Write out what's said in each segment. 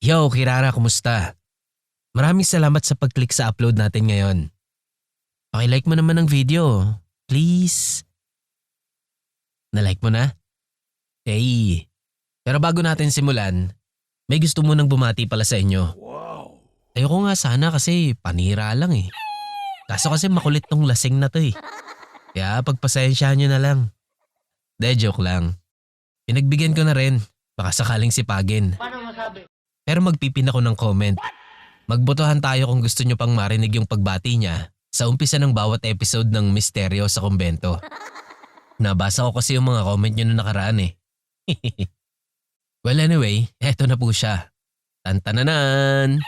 Yo, Kirara, kumusta? Maraming salamat sa pag-click sa upload natin ngayon. Paki-like mo naman ang video. Please. Na-like mo na? Hey. Pero bago natin simulan, may gusto munang bumati pala sa inyo. Ayoko nga sana kasi panira lang eh. Kaso kasi makulit tong lasing na to eh. Kaya pagpasensyahan nyo na lang. Joke lang. Pinagbigyan ko na rin. Baka sakaling sipagin. Pero magpipin ako ng comment. Magbotohan tayo kung gusto nyo pang marinig yung pagbati niya sa umpisa ng bawat episode ng Misteryo sa Kumbento. Nabasa ko kasi yung mga comment nyo na nakaraan eh. Well anyway, eto na po siya. Tantananan!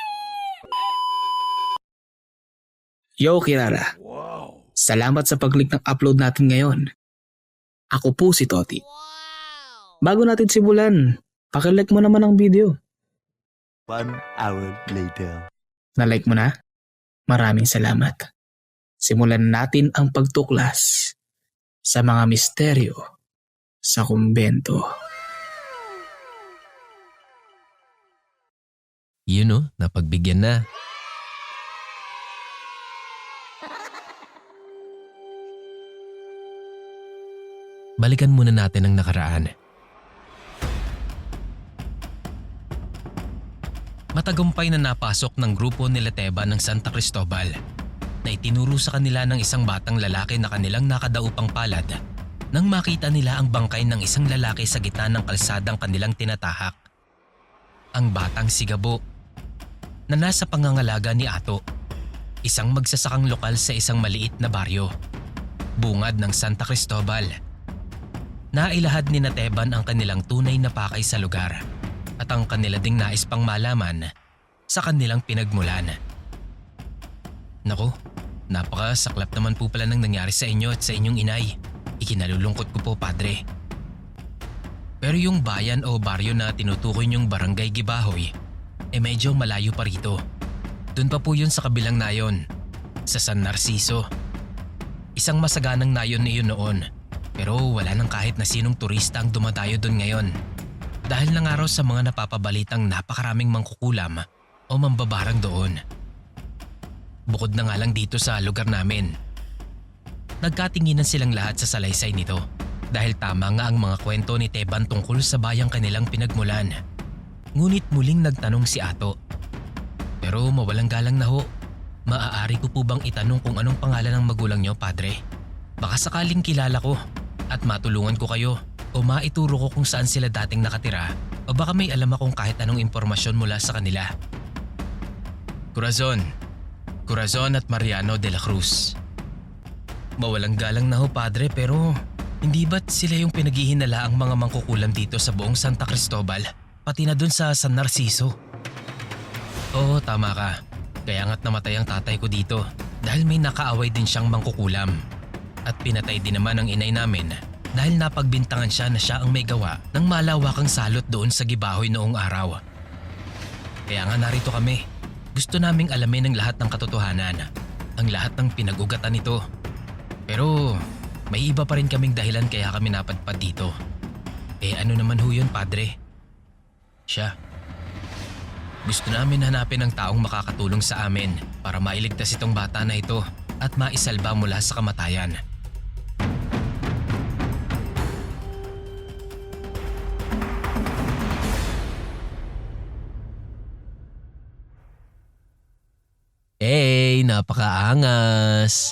Yo Kirara, salamat sa pag-click ng upload natin ngayon. Ako po si Toti. Bago natin simulan, pakilike mo naman ang video. 1 hour later. Na-like mo na? Maraming salamat. Simulan natin ang pagtuklas sa mga misteryo sa kumbento. Yun o, napagbigyan na. Balikan muna natin ang nakaraan. Matagumpay na napasok ng grupo nila Teba ng Santa Cristobal na itinuro sa kanila ng isang batang lalaki na kanilang nakadaupang palad nang makita nila ang bangkay ng isang lalaki sa gitna ng kalsadang kanilang tinatahak. Ang batang si Gabo na nasa pangangalaga ni Ato, isang magsasakang lokal sa isang maliit na baryo, bungad ng Santa Cristobal. Nailahad ni Teban ang kanilang tunay na pakay sa lugar at ang kanila ding nais pang malaman sa kanilang pinagmulan. Naku, napakasaklap naman po pala ng nangyari sa inyo at sa inyong inay. Ikinalulungkot ko po, Padre. Pero yung bayan o baryo na tinutukoy niyong Barangay Gibahoy, medyo malayo pa rito. Doon pa po yun sa kabilang nayon, sa San Narciso. Isang masaganang nayon na yun noon, pero wala nang kahit na sinong turista ang dumadayo doon ngayon. Dahil na nga raw sa mga napapabalitang napakaraming mangkukulam o mambabarang doon. Bukod na nga lang dito sa lugar namin. Nagkatinginan silang lahat sa salaysay nito dahil tama nga ang mga kwento ni Teban tungkol sa bayang kanilang pinagmulan. Ngunit muling nagtanong si Ato. Pero mawalang galang na ho, maaari ko po bang itanong kung anong pangalan ng magulang niyo, Padre? Baka sakaling kilala ko at matulungan ko kayo. O maituro ko kung saan sila dating nakatira o baka may alam akong kahit anong impormasyon mula sa kanila. Corazon at Mariano de la Cruz. Mawalang galang na ho, Padre, pero hindi ba't sila yung pinaghihinala ang mga mangkukulam dito sa buong Santa Cristobal, pati na dun sa San Narciso? Oo, tama ka. Kaya nga't namatay ang tatay ko dito dahil may nakaaway din siyang mangkukulam. At pinatay din naman ang inay namin dahil napagbintangan siya na siya ang may gawa ng malawakang salot doon sa Gibahoy noong araw. Kaya nga narito kami. Gusto naming alamin ang lahat ng katotohanan, ang lahat ng pinag-ugatan nito. Pero may iba pa rin kaming dahilan kaya kami napadpad dito. Ano naman ho yun, Padre? Siya. Gusto namin hanapin ang taong makakatulong sa amin para mailigtas itong bata na ito at maisalba mula sa kamatayan. Hey, napakaangas!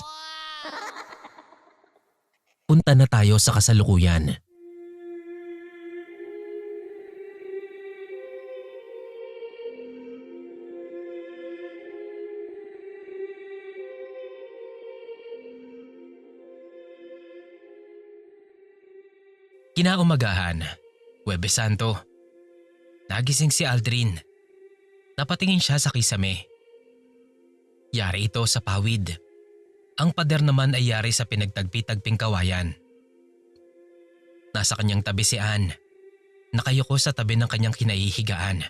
Punta na tayo sa kasalukuyan. Kinaumagahan, Huwebes Santo. Nagising si Aldrin. Napatingin siya sa kisame. Yari ito sa pawid. Ang pader naman ay yari sa pinagtagpi-tagping kawayan. Nasa kanyang tabi si Ann. Nakayuko sa tabi ng kanyang kinahihigaan.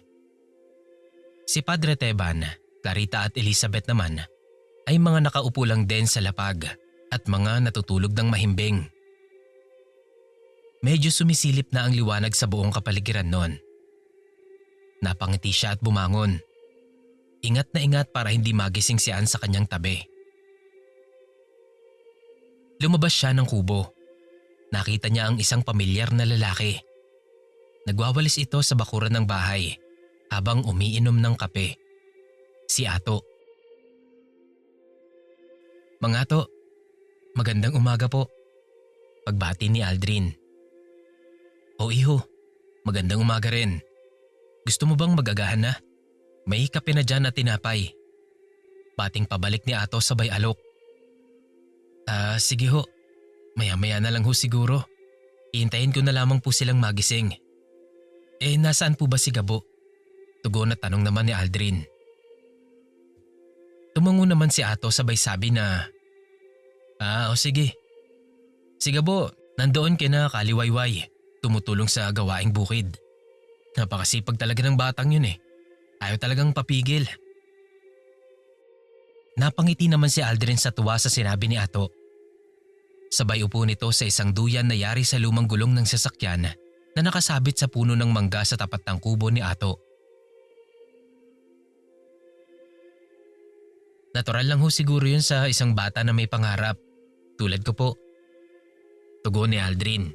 Si Padre Teban, Clarita at Elizabeth naman ay mga nakaupo lang din sa lapag at mga natutulog ng mahimbing. Medyo sumisilip na ang liwanag sa buong kapaligiran noon. Napangiti siya at bumangon. Ingat na ingat para hindi magising si Ann sa kanyang tabi. Lumabas siya ng kubo. Nakita niya ang isang pamilyar na lalaki. Nagwawalis ito sa bakuran ng bahay habang umiinom ng kape. Si Ato. Mang Ato, magandang umaga po. Pagbati ni Aldrin. O iho, magandang umaga rin. Gusto mo bang magagahan na? May kape na dyan at tinapay. Bating pabalik ni Ato sabay alok. Sige ho. Maya-maya na lang ho siguro. Iintayin ko na lamang po silang magising. Nasaan po ba si Gabo? Tugon na tanong naman ni Aldrin. Tumango naman si Ato sabay sabi na, o sige. Si Gabo, nandoon kina kaliwayway, tumutulong sa gawaing bukid. Napakasipag talaga ng batang yun eh. Ayaw talagang papigil. Napangiti naman si Aldrin sa tuwa sa sinabi ni Ato. Sabay upo nito sa isang duyan na yari sa lumang gulong ng sasakyan na nakasabit sa puno ng mangga sa tapat ng kubo ni Ato. Natural lang ho siguro yun sa isang bata na may pangarap. Tulad ko po. Tugon ni Aldrin.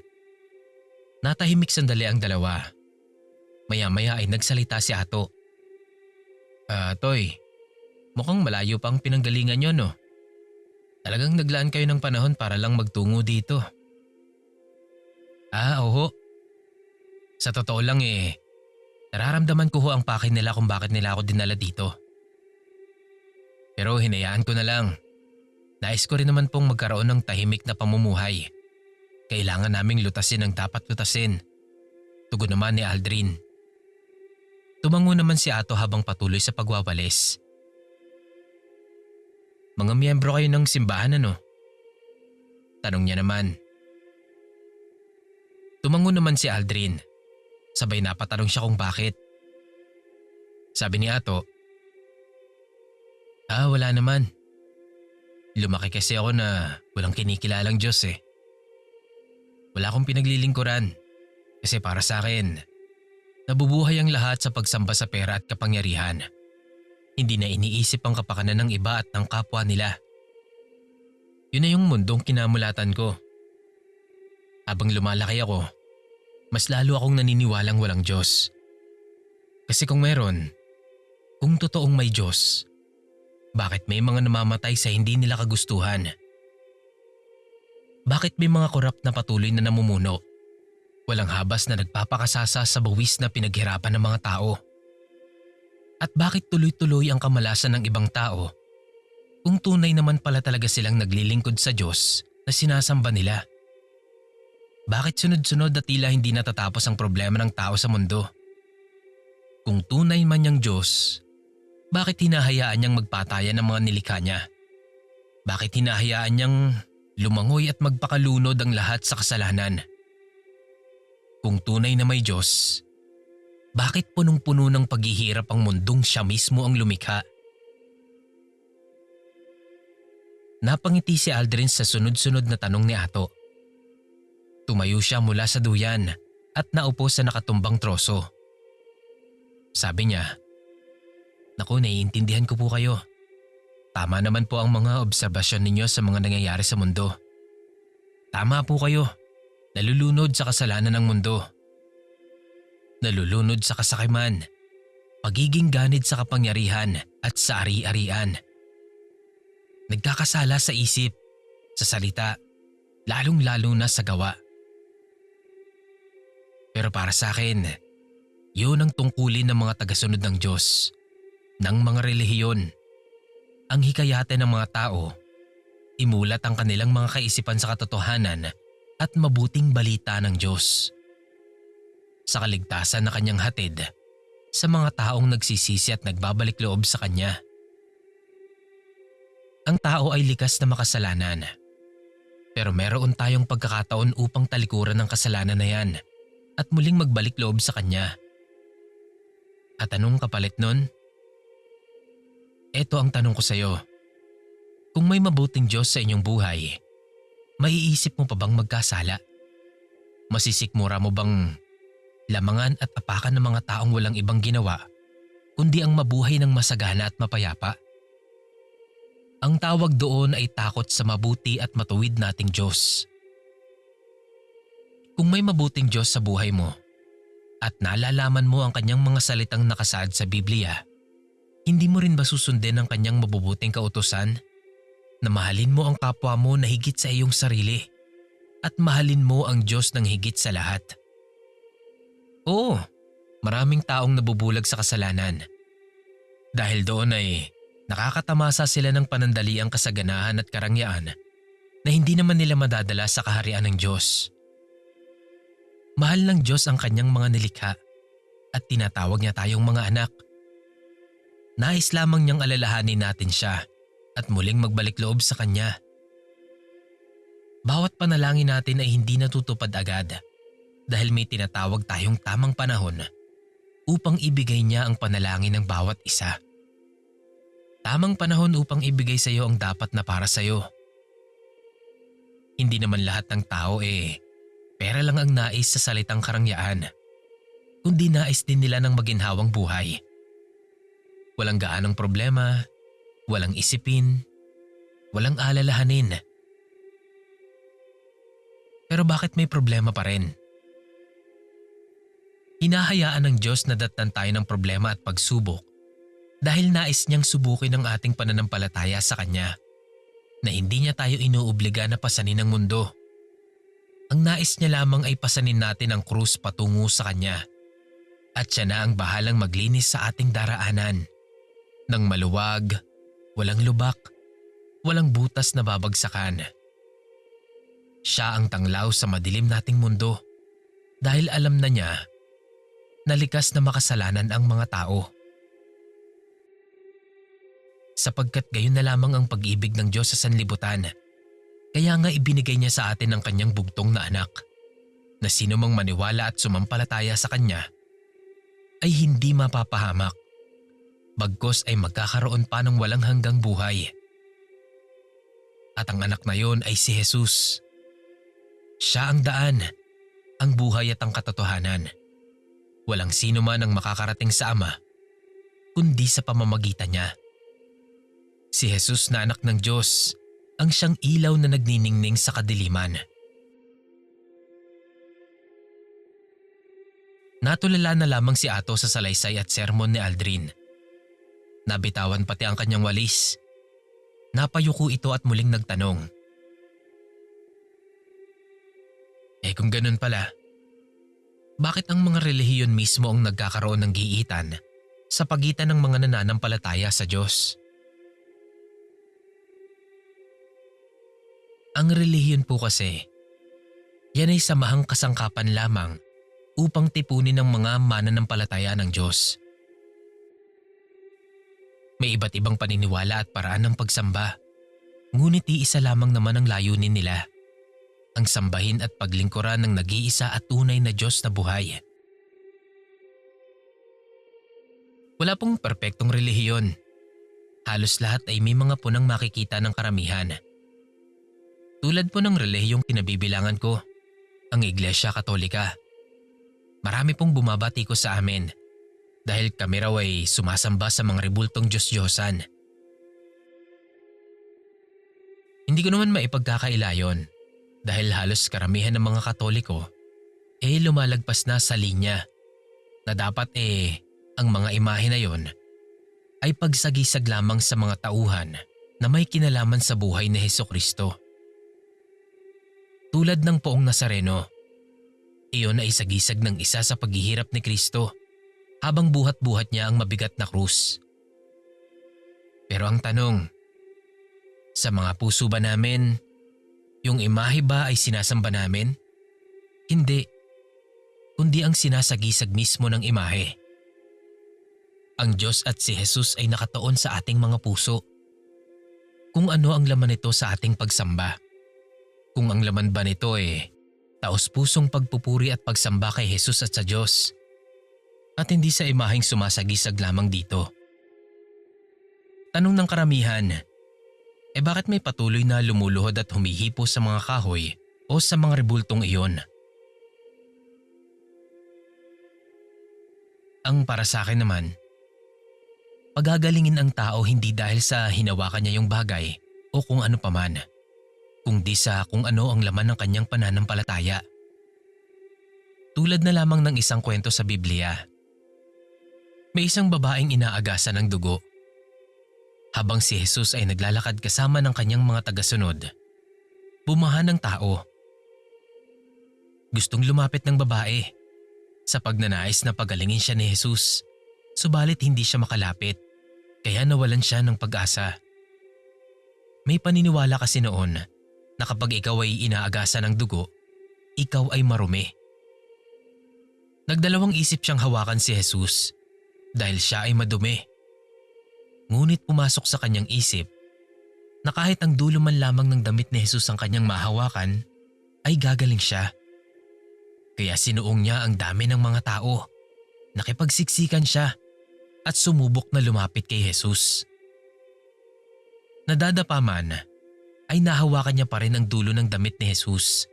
Natahimik sandali ang dalawa. Maya-maya ay nagsalita si Ato. Toy, mukhang malayo pa ang pinanggalingan nyo no? Talagang naglaan kayo ng panahon para lang magtungo dito. Oo. Sa totoo lang nararamdaman ko ho ang pakay nila kung bakit nila ako dinala dito. Pero hinayaan ko na lang. Nais ko rin naman pong magkaroon ng tahimik na pamumuhay. Kailangan naming lutasin ang dapat lutasin. Tugon naman ni Aldrin. Tumango naman si Ato habang patuloy sa pagwawalis. Mga miyembro kayo ng simbahan ano? Tanong niya naman. Tumango naman si Aldrin. Sabay napatanong siya kung bakit. Sabi ni Ato, wala naman. Lumaki kasi ako na walang kinikilalang Diyos eh. Wala akong pinaglilingkuran kasi para sa akin, nabubuhay ang lahat sa pagsamba sa pera at kapangyarihan. Hindi na iniisip ang kapakanan ng iba at ng kapwa nila. Yun na yung mundong kinamulatan ko. Habang lumalaki ako, mas lalo akong naniniwalang walang Diyos. Kasi kung meron, kung totoong may Diyos, bakit may mga namamatay sa hindi nila kagustuhan? Bakit may mga korap na patuloy na namumuno? Walang habas na nagpapakasasa sa buwis na pinaghirapan ng mga tao. At bakit tuloy-tuloy ang kamalasan ng ibang tao kung tunay naman pala talaga silang naglilingkod sa Diyos na sinasamba nila? Bakit sunod-sunod at tila hindi natatapos ang problema ng tao sa mundo? Kung tunay man niyang Diyos, bakit hinahayaan niyang magpatayan ng mga nilikha niya? Bakit hinahayaan niyang lumangoy at magpakalunod ang lahat sa kasalanan? Kung tunay na may Diyos, bakit punong-puno ng paghihirap ang mundong siya mismo ang lumikha? Napangiti si Aldrin sa sunod-sunod na tanong ni Ato. Tumayo siya mula sa duyan at naupo sa nakatumbang troso. Sabi niya, "Naku, naiintindihan ko po kayo. Tama naman po ang mga obserbasyon ninyo sa mga nangyayari sa mundo. Tama po kayo, nalulunod sa kasalanan ng mundo. Nalulunod sa kasakiman, pagiging ganid sa kapangyarihan at sa ari-arian. Nagkakasala sa isip, sa salita, lalong-lalo na sa gawa. Pero para sa akin, yun ang tungkulin ng mga tagasunod ng Diyos, ng mga relihiyon. Ang hikayatin ng mga tao, imulat ang kanilang mga kaisipan sa katotohanan at mabuting balita ng Diyos. Sa kaligtasan na kanyang hatid sa mga taong nagsisisi at nagbabalik loob sa kanya. Ang tao ay likas na makasalanan. Pero meron tayong pagkakataon upang talikuran ang kasalanan na yan at muling magbalik loob sa kanya. At anong kapalit nun? Ito ang tanong ko sa iyo. Kung may mabuting Diyos sa inyong buhay, maiisip mo pa bang magkasala? Masisikmura mo bang lamangan at apakan ng mga taong walang ibang ginawa kundi ang mabuhay ng masagana at mapayapa. Ang tawag doon ay takot sa mabuti at matuwid nating Diyos. Kung may mabuting Diyos sa buhay mo at nalalaman mo ang kanyang mga salitang nakasaad sa Biblia, hindi mo rin ba susundin ang kanyang mabubuting kautusan na mahalin mo ang kapwa mo na higit sa iyong sarili at mahalin mo ang Diyos ng higit sa lahat? Oo, maraming taong nabubulag sa kasalanan. Dahil doon ay nakakatamasa sila ng panandaliang kasaganahan at karangyaan na hindi naman nila madadala sa kaharian ng Diyos. Mahal ng Diyos ang kanyang mga nilikha at tinatawag niya tayong mga anak. Nais lamang niyang alalahanin natin siya at muling magbalik loob sa kanya. Bawat panalangin natin ay hindi natutupad agad dahil may tinatawag tayong tamang panahon upang ibigay niya ang panalangin ng bawat isa. Tamang panahon upang ibigay sa iyo ang dapat na para sa iyo. Hindi naman lahat ng tao pera lang ang nais sa salitang karangyaan, kundi nais din nila ng maginhawang buhay. Walang gaanong problema, walang isipin, walang alalahanin. Pero bakit may problema pa rin? Hinahayaan ng Diyos na datnan tayo ng problema at pagsubok dahil nais niyang subukin ang ating pananampalataya sa Kanya, na hindi niya tayo inuobliga na pasanin ng mundo. Ang nais niya lamang ay pasanin natin ang krus patungo sa Kanya at siya na ang bahalang maglinis sa ating daraanan ng maluwag, walang lubak, walang butas na babagsakan. Siya ang tanglaw sa madilim nating mundo dahil alam na niya na likas na makasalanan ang mga tao. Sapagkat gayon na lamang ang pag-ibig ng Diyos sa sanlibutan, kaya nga ibinigay niya sa atin ang kanyang bugtong na anak, na sino mang maniwala at sumampalataya sa kanya ay hindi mapapahamak, bagkus ay magkakaroon pa ng walang hanggang buhay. At ang anak na yon ay si Jesus. Siya ang daan, ang buhay at ang katotohanan. Walang sino man ang makakarating sa Ama kundi sa pamamagitan niya. Si Jesus na anak ng Diyos ang siyang ilaw na nagniningning sa kadiliman. Natulala na lamang si Ato sa salaysay at sermon ni Aldrin. Nabitawan pati ang kanyang walis. Napayuko ito at muling nagtanong. Kung ganun pala, bakit ang mga relihiyon mismo ang nagkakaroon ng giitan sa pagitan ng mga nananampalataya sa Diyos? Ang relihiyon po kasi, yan ay samahang kasangkapan lamang upang tipunin ng mga mananampalataya ng Diyos. May iba't ibang paniniwala at paraan ng pagsamba, ngunit iisa lamang naman ang layunin nila. Ang sambahin at paglingkuran ng nag-iisa at tunay na Diyos na buhay. Wala pong perpektong relihiyon. Halos lahat ay may mga punang makikita ng karamihan. Tulad po ng relihiyong kinabibilangan ko, ang Iglesia Katolika. Marami pong bumabati ko sa amin dahil kami raw ay sumasamba sa mga rebultong Diyos-Diyosan. Hindi ko naman maipagkakaila yon. Dahil halos karamihan ng mga Katoliko lumalagpas na sa linya na dapat ang mga imahe na yon ay pagsagisag lamang sa mga tauhan na may kinalaman sa buhay ni Hesukristo. Tulad ng poong Nazareno, iyon ay sagisag ng isa sa paghihirap ni Kristo habang buhat-buhat niya ang mabigat na krus. Pero ang tanong, sa mga puso ba namin, yung imahe ba ay sinasamba namin? Hindi, kundi ang sinasagisag mismo ng imahe. Ang Diyos at si Jesus ay nakatuon sa ating mga puso. Kung ano ang laman nito sa ating pagsamba. Kung ang laman ba nito taos-pusong pagpupuri at pagsamba kay Jesus at sa Diyos. At hindi sa imaheng sumasagisag lamang dito. Tanong ng karamihan, bakit may patuloy na lumuluhod at humihipo sa mga kahoy o sa mga rebultong iyon? Ang para sa akin naman, pagagalingin ang tao hindi dahil sa hinawakan niya yung bagay o kung ano paman, kundi sa kung ano ang laman ng kanyang pananampalataya. Tulad na lamang ng isang kwento sa Biblia. May isang babaeng inaagasan ng dugo. Habang si Jesus ay naglalakad kasama ng kanyang mga tagasunod, bumaha ng tao. Gustong lumapit ng babae sa pagnanais na pagalingin siya ni Jesus. Subalit hindi siya makalapit, kaya nawalan siya ng pag-asa. May paniniwala kasi noon na kapag ikaw ay inaagasan ng dugo, ikaw ay marumi. Nagdalawang isip siyang hawakan si Jesus dahil siya ay madumi. Ngunit pumasok sa kanyang isip na kahit ang dulo man lamang ng damit ni Jesus ang kanyang mahawakan, ay gagaling siya. Kaya sinuong niya ang dami ng mga tao, nakipagsiksikan siya at sumubok na lumapit kay Jesus. Nadadapa man, ay nahawakan niya pa rin ang dulo ng damit ni Jesus.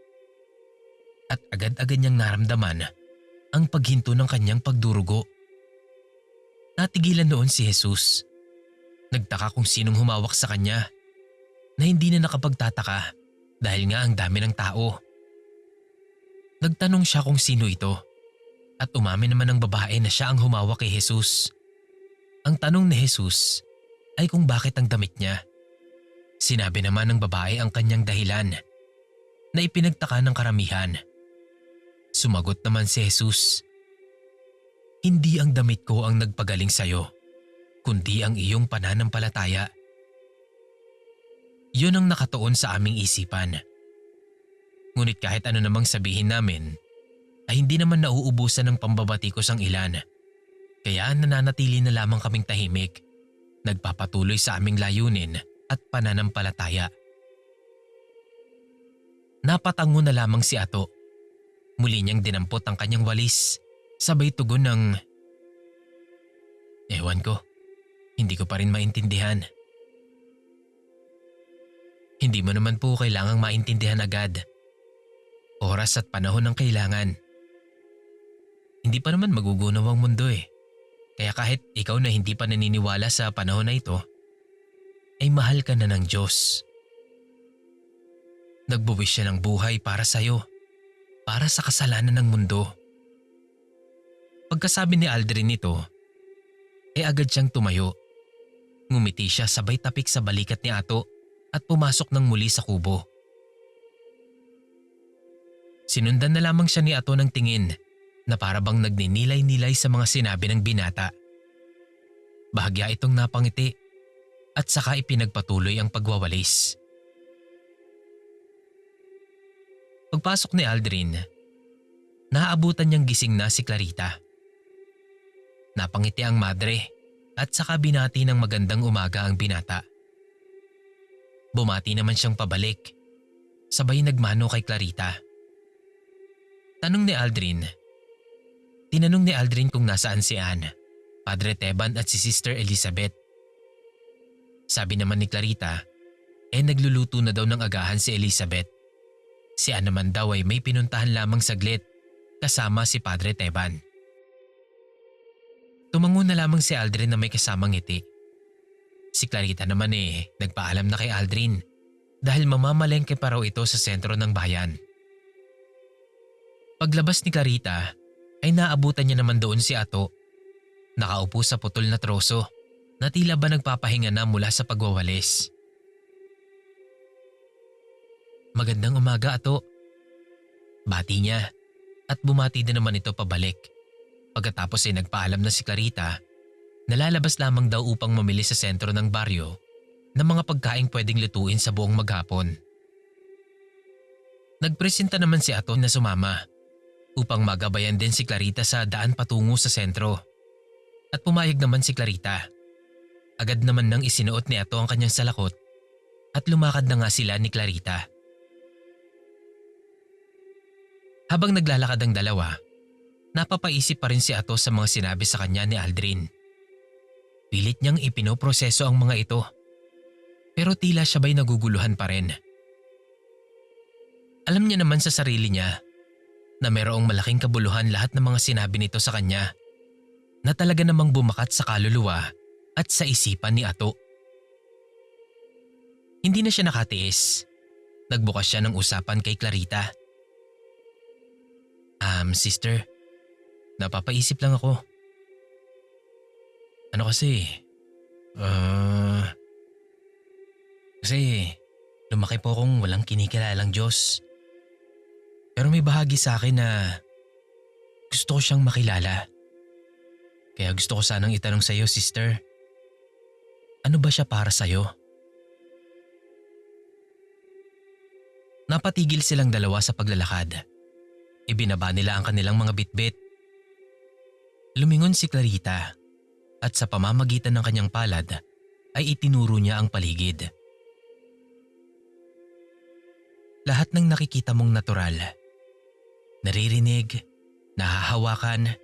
At agad-agad niyang naramdaman ang paghinto ng kanyang pagdurugo. Natigilan noon si Jesus. Nagtaka kung sinong humawak sa kanya, na hindi na nakapagtataka dahil nga ang dami ng tao. Nagtanong siya kung sino ito at umamin naman ng babae na siya ang humawak kay Jesus. Ang tanong ni Jesus ay kung bakit ang damit niya. Sinabi naman ng babae ang kanyang dahilan na ipinagtaka ng karamihan. Sumagot naman si Jesus, "Hindi ang damit ko ang nagpagaling sa'yo, kundi ang iyong pananampalataya." Yun ang nakatuon sa aming isipan. Ngunit kahit ano namang sabihin namin, ay hindi naman nauubusan ng pambabatikos ang ilan. Kaya nananatili na lamang kaming tahimik, nagpapatuloy sa aming layunin at pananampalataya. Napatango na lamang si Ato. Muli niyang dinampot ang kanyang walis, sabay tugon ng, "Ewan ko, hindi ko pa rin maintindihan." "Hindi mo naman po kailangang maintindihan agad. Oras at panahon ang kailangan. Hindi pa naman magugunaw ang mundo eh. Kaya kahit ikaw na hindi pa naniniwala sa panahon na ito, ay mahal ka na ng Diyos. Nagbuwis siya ng buhay para sa'yo, para sa kasalanan ng mundo." Pagkasabi ni Aldrin nito, ay agad siyang tumayo. Ngumiti siya sabay tapik sa balikat ni Ato at pumasok ng muli sa kubo. Sinundan na lamang siya ni Ato ng tingin na para bang nagninilay-nilay sa mga sinabi ng binata. Bahagya itong napangiti at saka ipinagpatuloy ang pagwawalis. Pagpasok ni Aldrin, naaabutan niyang gising na si Clarita. Napangiti ang madre at saka binati ng magandang umaga ang binata. Bumati naman siyang pabalik, sabay nagmano kay Clarita. Tinanong ni Aldrin kung nasaan si Anne, Padre Teban at si Sister Elizabeth. Sabi naman ni Clarita, nagluluto na daw ng agahan si Elizabeth. Si Anne naman daw ay may pinuntahan lamang saglit kasama si Padre Teban. Tumango na lamang si Aldrin na may kasamang ngiti. Si Clarita naman nagpaalam na kay Aldrin dahil mamamalengke pa raw ito sa sentro ng bayan. Paglabas ni Clarita ay naabutan niya naman doon si Ato. Nakaupo sa putol na troso na tila ba nagpapahinga na mula sa pagwawalis. "Magandang umaga, Ato." Bati niya at bumati din naman ito pabalik. Pagkatapos ay nagpaalam na si Clarita na lalabas lamang daw upang mamili sa sentro ng baryo ng mga pagkaing pwedeng lutuin sa buong maghapon. Nagpresenta naman si Ato na sumama upang magabayan din si Clarita sa daan patungo sa sentro. At pumayag naman si Clarita. Agad naman nang isinuot ni Ato ang kanyang salakot at lumakad na nga sila ni Clarita. Habang naglalakad ang dalawa, napapaisip pa rin si Ato sa mga sinabi sa kanya ni Aldrin. Pilit niyang ipinoproseso ang mga ito, pero tila siya ba'y naguguluhan pa rin. Alam niya naman sa sarili niya na mayroong malaking kabuluhan lahat ng mga sinabi nito sa kanya. na talaga namang bumakat sa kaluluwa at sa isipan ni Ato. Hindi na siya nakatiis. Nagbukas siya ng usapan kay Clarita. Sister, napapaisip lang ako. Ano kasi, lumaki po akong walang kinikilalang Diyos. Pero may bahagi sa akin na gusto ko siyang makilala. Kaya gusto ko sanang itanong sa iyo, sister. Ano ba siya para sa iyo? Napatigil silang dalawa sa paglalakad. Ibinaba nila ang kanilang mga bitbit. Lumingon si Clarita at sa pamamagitan ng kanyang palad ay itinuro niya ang paligid. Lahat ng nakikita mong natural, naririnig, nahahawakan,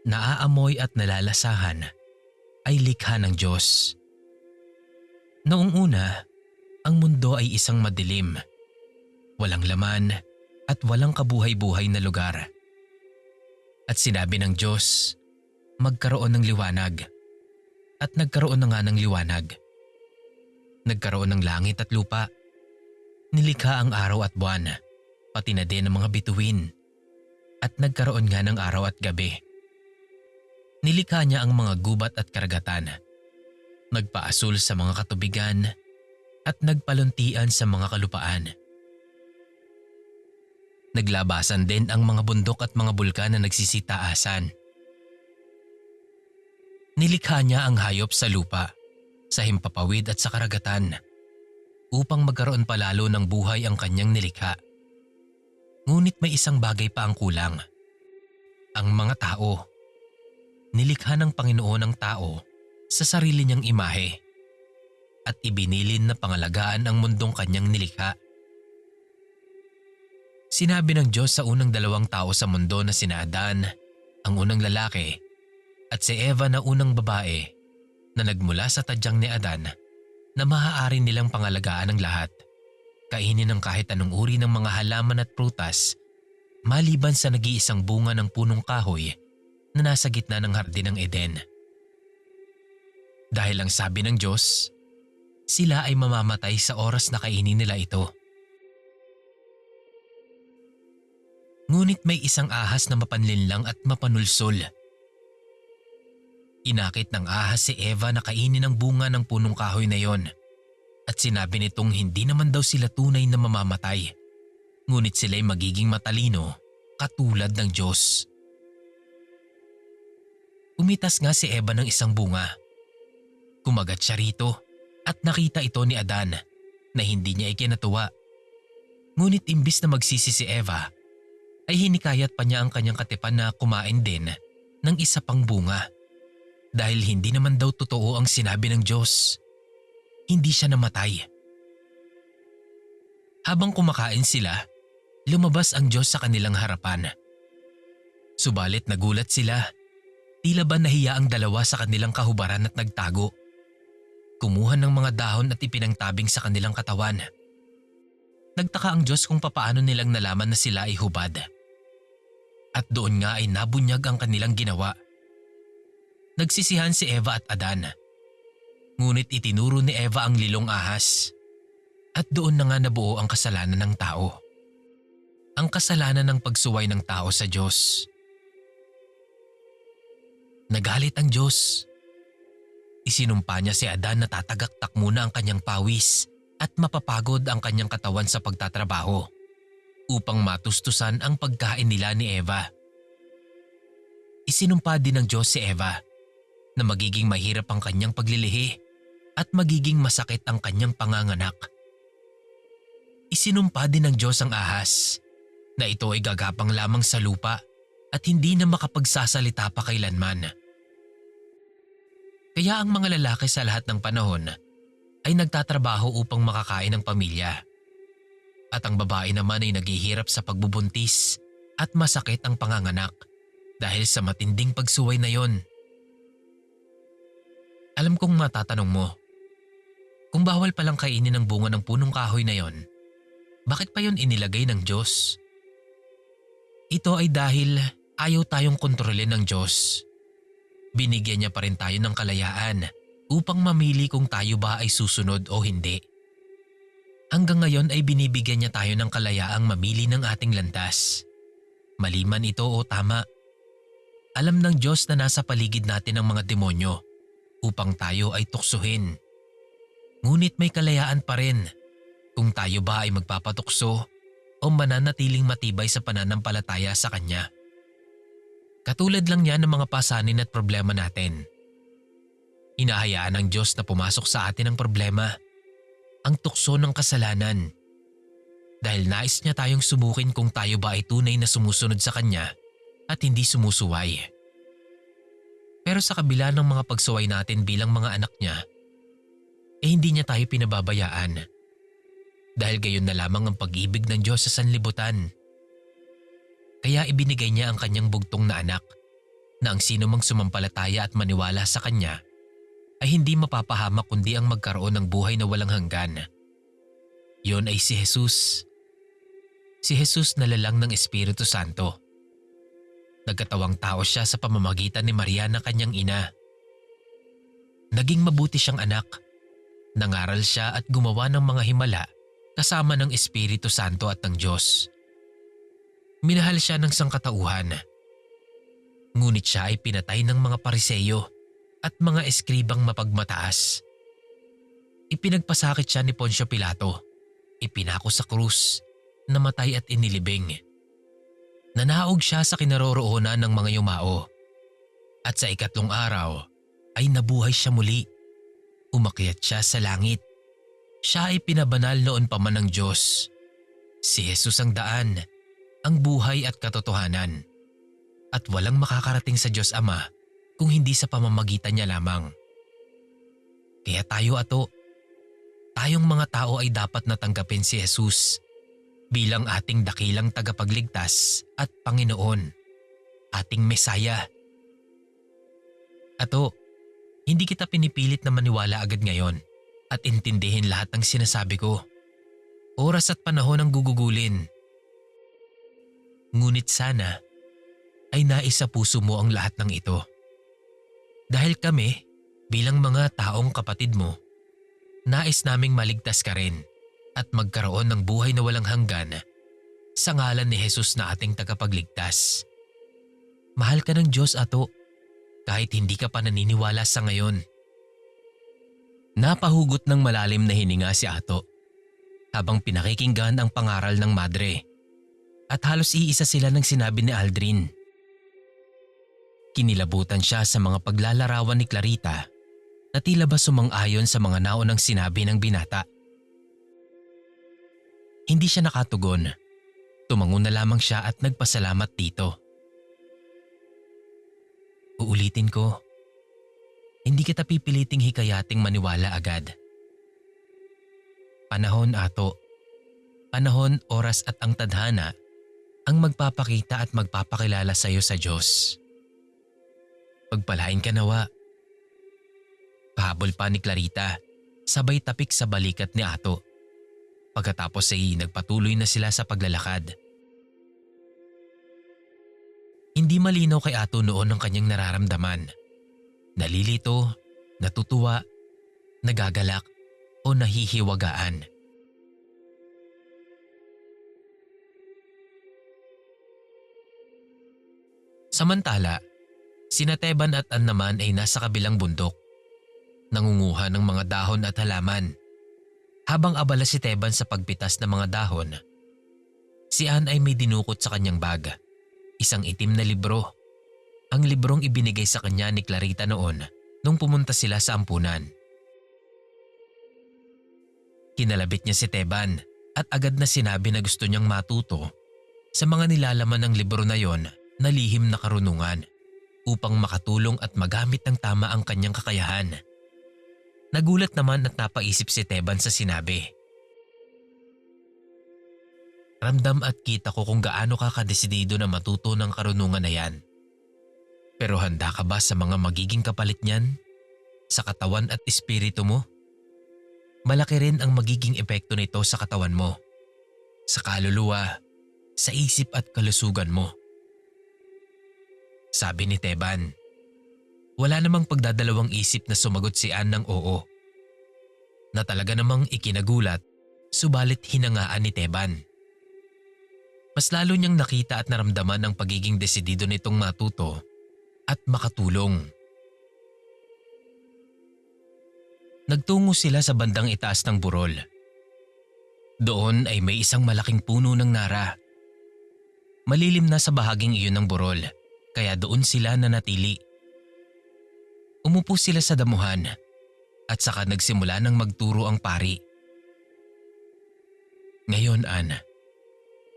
naaamoy at nalalasahan ay likha ng Diyos. Noong una, ang mundo ay isang madilim, walang laman at walang kabuhay-buhay na lugar. At sinabi ng Diyos, magkaroon ng liwanag. At nagkaroon na nga ng liwanag. Nagkaroon ng langit at lupa. Nilikha ang araw at buwan, pati na din ang mga bituin. At nagkaroon nga ng araw at gabi. Nilikha niya ang mga gubat at karagatan. Nagpaasul sa mga katubigan at nagpaluntian sa mga kalupaan. Naglabasan din ang mga bundok at mga bulkan na nagsisitaasan. Nilikha niya ang hayop sa lupa, sa himpapawid at sa karagatan, upang magkaroon palalo ng buhay ang kanyang nilikha. Ngunit may isang bagay pa ang kulang. Ang mga tao. Nilikha ng Panginoon ang tao sa sarili niyang imahe at ibinilin na pangalagaan ang mundong kanyang nilikha. Sinabi ng Diyos sa unang dalawang tao sa mundo na sina Adan, ang unang lalaki, at si Eva na unang babae na nagmula sa tadyang ni Adan na maaari nilang pangalagaan ang lahat, kainin ng kahit anong uri ng mga halaman at prutas maliban sa nag-iisang bunga ng punong kahoy na nasa gitna ng hardin ng Eden. Dahil ang sabi ng Diyos, sila ay mamamatay sa oras na kainin nila ito. Ngunit may isang ahas na mapanlinlang at mapanulsol. Inakit ng ahas si Eva na kainin ang bunga ng punong kahoy na yon at sinabi nitong hindi naman daw sila tunay na mamamatay, ngunit sila'y magiging matalino katulad ng Diyos. Umitas nga si Eva ng isang bunga. Kumagat siya rito at nakita ito ni Adan na hindi niya ikinatuwa. Ngunit imbis na magsisi si Eva, ay hinikayat pa niya ang kanyang katipan na kumain din ng isa pang bunga. Dahil hindi naman daw totoo ang sinabi ng Diyos. Hindi siya namatay. Habang kumakain sila, lumabas ang Diyos sa kanilang harapan. Subalit nagulat sila. Tila ba nahiya ang dalawa sa kanilang kahubaran at nagtago. Kumuha ng mga dahon at ipinangtabing sa kanilang katawan. Nagtaka ang Diyos kung papaano nilang nalaman na sila ay hubad. At doon nga ay nabunyag ang kanilang ginawa. Nagsisihan si Eva at Adan. Ngunit itinuro ni Eva ang lilong ahas. At doon na nga nabuo ang kasalanan ng tao. Ang kasalanan ng pagsuway ng tao sa Diyos. Nagalit ang Diyos. Isinumpa niya si Adan na tatagaktak muna ang kanyang pawis at mapapagod ang kanyang katawan sa pagtatrabaho upang matustusan ang pagkain nila ni Eva. Isinumpa din ng Diyos si Eva na magiging mahirap ang kanyang paglilihi at magiging masakit ang kanyang panganganak. Isinumpa din ng Diyos ang ahas na ito ay gagapang lamang sa lupa at hindi na makapagsasalita pa kailanman. Kaya ang mga lalaki sa lahat ng panahon ay nagtatrabaho upang makakain ng pamilya. At ang babae naman ay naghihirap sa pagbubuntis at masakit ang panganganak dahil sa matinding pagsuway na yon. Alam kong matatanong mo, kung bawal palang kainin ang bunga ng punong kahoy na yon, bakit pa yon inilagay ng Diyos? Ito ay dahil ayaw tayong kontrolin ng Diyos. binigyan niya pa rin tayo ng kalayaan upang mamili kung tayo ba ay susunod o hindi. Hanggang ngayon ay binibigyan niya tayo ng kalayaang mamili ng ating landas. Mali man ito o tama. Alam ng Diyos na nasa paligid natin ang mga demonyo upang tayo ay tuksuhin. Ngunit may kalayaan pa rin kung tayo ba ay magpapatukso o mananatiling matibay sa pananampalataya sa Kanya. Katulad lang yan ng mga pasanin at problema natin. Hinahayaan ng Diyos na pumasok sa atin ang problema, ang tukso ng kasalanan. Dahil nais niya tayong subukin kung tayo ba ay tunay na sumusunod sa Kanya at hindi sumusuway. Pero sa kabila ng mga pagsuway natin bilang mga anak niya, hindi niya tayo pinababayaan. Dahil gayon na lamang ang pag-ibig ng Diyos sa sanlibutan. Kaya ibinigay niya ang Kanyang bugtong na anak na ang sino mang sumampalataya at maniwala sa Kanya ay hindi mapapahamak kundi ang magkaroon ng buhay na walang hanggan. Yon ay si Jesus. Si Jesus na lalang ng Espiritu Santo. Nagkatawang tao siya sa pamamagitan ni Maria na kanyang ina. Naging mabuti siyang anak. Nangaral siya at gumawa ng mga himala kasama ng Espiritu Santo at ng Diyos. Minahal siya ng sangkatauhan. Ngunit siya ay pinatay ng mga Pariseyo at mga eskribang mapagmataas. Ipinagpasakit siya ni Poncio Pilato. Ipinako sa krus, namatay at inilibing. Nanaog siya sa kinaroroonan ng mga yumao. At sa ikatlong araw ay nabuhay siya muli. Umakyat siya sa langit. Siya ay pinabanal noon pa man ng Diyos. Si Jesus ang daan, ang buhay at katotohanan. At walang makakarating sa Diyos Ama kung hindi sa pamamagitan niya lamang. Kaya tayong mga tao ay dapat natanggapin si Jesus bilang ating dakilang tagapagligtas at Panginoon, ating Mesaya. Hindi kita pinipilit na maniwala agad ngayon at intindihin lahat ng sinasabi ko. Oras at panahon ang gugugulin. Ngunit sana ay nais sa puso mo ang lahat ng ito. Dahil kami, bilang mga taong kapatid mo, nais naming maligtas ka rin at magkaroon ng buhay na walang hanggan sa ngalan ni Jesus na ating tagapagligtas. Mahal ka ng Diyos, Ato, kahit hindi ka pa naniniwala sa ngayon. Napahugot ng malalim na hininga si Ato habang pinakikinggan ang pangaral ng madre at halos iisa sila ng sinabi ni Aldrin. Kinilabutan siya sa mga paglalarawan ni Clarita na tila ba sumang-ayon sa mga naunang sinabi ng binata. Hindi siya nakatugon. Tumango na lamang siya at nagpasalamat dito. Uulitin ko, hindi kita pipiliting hikayating maniwala agad. Panahon, Ato. Panahon, oras at ang tadhana ang magpapakita at magpapakilala sa iyo sa Diyos. Pagpalain ka nawa. Pahabol pa ni Clarita, sabay tapik sa balikat ni Ato. Pagkatapos ay nagpatuloy na sila sa paglalakad. Hindi malinaw kay Ato noon ang kanyang nararamdaman. Nalilito, natutuwa, nagagalak o nahihiwagaan. Samantala, sina Teban at Ann naman ay nasa kabilang bundok. Nangunguha ng mga dahon at halaman. Habang abala si Teban sa pagpitas ng mga dahon, si Ann ay may dinukot sa kanyang bag. Isang itim na libro. Ang librong ibinigay sa kanya ni Clarita noon nung pumunta sila sa ampunan. Kinalabit niya si Teban at agad na sinabi na gusto niyang matuto sa mga nilalaman ng libro na yon na lihim na karunungan upang makatulong at magamit ng tama ang kanyang kakayahan. Nagulat naman at napaisip si Teban sa sinabi. Ramdam at kita ko kung gaano ka kadesidido na matuto ng karunungan na yan. Pero handa ka ba sa mga magiging kapalit niyan? Sa katawan at espiritu mo? Malaki rin ang magiging epekto nito sa katawan mo, sa kaluluwa, sa isip at kalusugan mo. Sabi ni Teban. Wala namang pagdadalawang isip na sumagot si Ann ng oo. Na talaga namang ikinagulat, subalit hinangaan ni Teban. Mas lalo niyang nakita at naramdaman ang pagiging desidido nitong matuto at makatulong. Nagtungo sila sa bandang itaas ng burol. Doon ay may isang malaking puno ng nara. Malilim na sa bahaging iyon ng burol, kaya doon sila nanatili. Umupo sila sa damuhan at saka nagsimula ng magturo ang pari. Ngayon, Ann,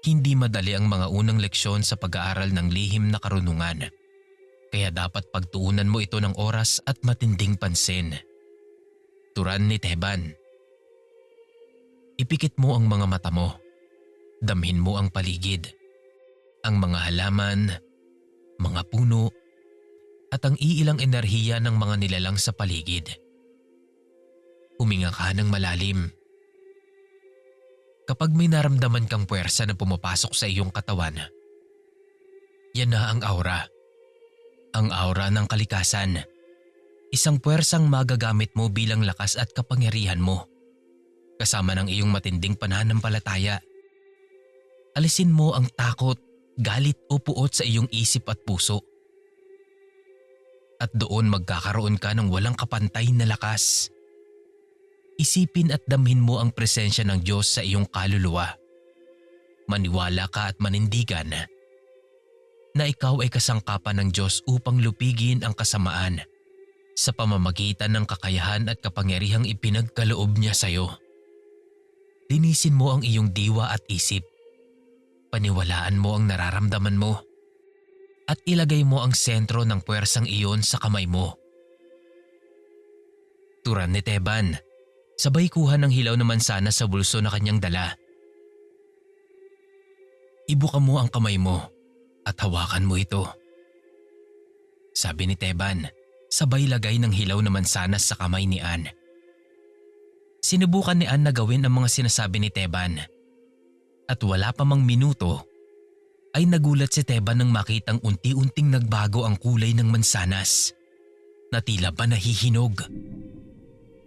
hindi madali ang mga unang leksyon sa pag-aaral ng lihim na karunungan. Kaya dapat pagtuunan mo ito ng oras at matinding pansin. Turan ni Teban. Ipikit mo ang mga mata mo. Damhin mo ang paligid. Ang mga halaman, mga puno, at ang iilang enerhiya ng mga nilalang sa paligid. Huminga ka ng malalim. Kapag may naramdaman kang puwersa na pumapasok sa iyong katawan, yan na ang aura. Ang aura ng kalikasan. Isang puwersang magagamit mo bilang lakas at kapangyarihan mo. Kasama ng iyong matinding pananampalataya. Alisin mo ang takot, galit o puot sa iyong isip at puso. At doon magkakaroon ka ng walang kapantay na lakas. Isipin at damhin mo ang presensya ng Diyos sa iyong kaluluwa. Maniwala ka at manindigan na ikaw ay kasangkapan ng Diyos upang lupigin ang kasamaan sa pamamagitan ng kakayahan at kapangyarihang ipinagkaloob niya sa iyo. Linisin mo ang iyong diwa at isip. Paniwalaan mo ang nararamdaman mo at ilagay mo ang sentro ng puwersang iyon sa kamay mo. Turan ni Teban. Sabay kuha ng hilaw na mansana sa bulso na kanyang dala. Ibuka mo ang kamay mo at hawakan mo ito. Sabi ni Teban, sabay lagay ng hilaw na mansanas sa kamay ni Ann. Sinubukan ni Ann na gawin ang mga sinasabi ni Teban. At wala pa mang minuto, ay nagulat si Teban nang makitang unti-unting nagbago ang kulay ng mansanas na tila ba nahihinog.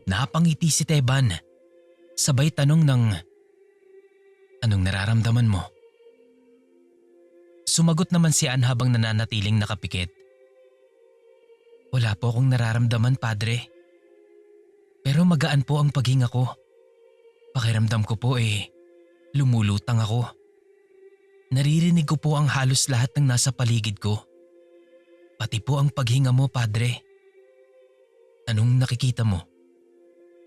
Napangiti si Teban. Sabay tanong ng, "Anong nararamdaman mo?" Sumagot naman si Ann habang nananatiling nakapikit. "Wala po akong nararamdaman, Padre. Pero magaan po ang paghinga ko. Pakiramdam ko po lumulutang ako. Naririnig ko po ang halos lahat ng nasa paligid ko. Pati po ang paghinga mo, Padre." "Anong nakikita mo?"